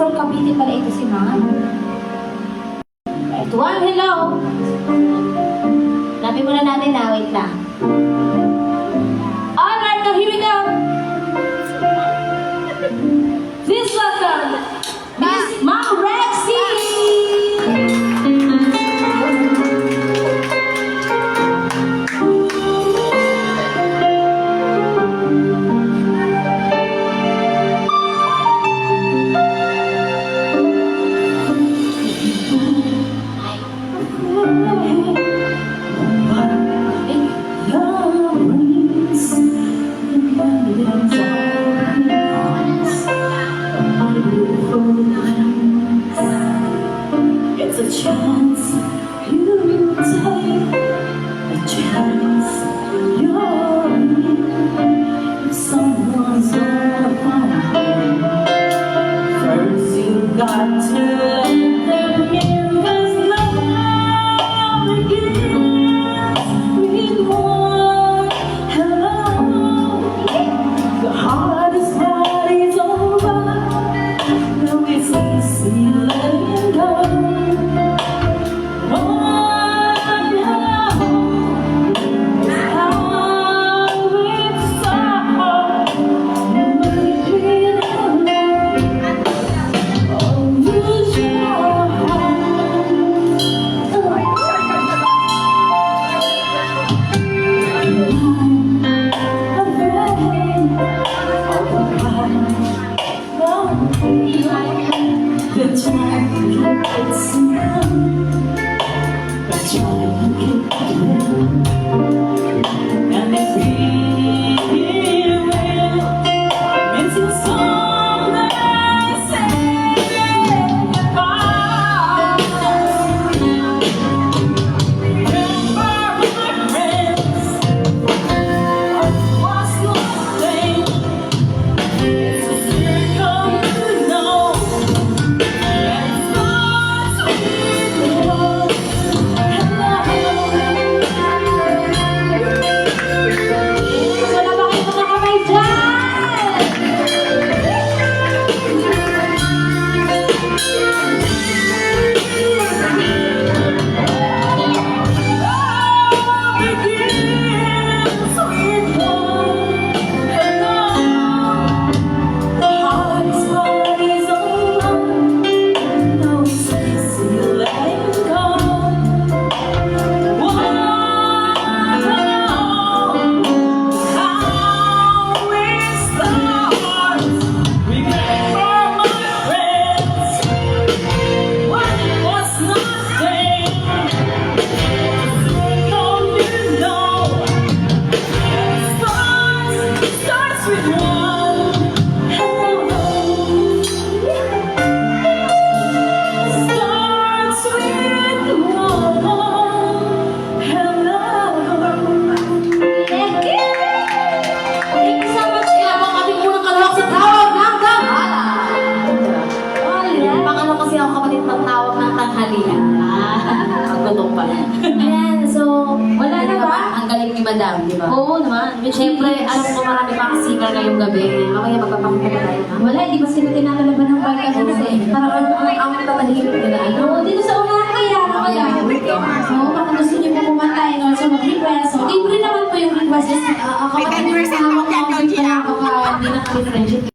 from Cavite pala ito si ma'am. Right, one, hello. Labi muna natin na, wait lang. Alright, now here we go. Please welcome Miss Ma'am Rexy. It's a chance you take, a chance you're in. If someone's gonna find, first you got to let them in. 'Cause love begins with one hello. The hardest part is over. Now it's easy letting go. The time it's enough, but trying to get and it really makes you stronger. Say goodbye. Remember, my friends, what's your name? It's a circle you know. Ayan, so, wala na ba? Ang galing ni Madam, di ba? Oo naman. Siyempre, alam ko marami pa singer ngayong gabi. Mamaya magpapakita pa tayo. Ha? Wala, di ba sila tinatalaban ng barka kasi? Parang ang tatahimik nila. Oo, dito sa unahan kaya. So, kung gusto niyo po kumanta and also mag-request, so, libre naman po yung request. Kapatid niyo sa hawak mo, hindi na kami friendship.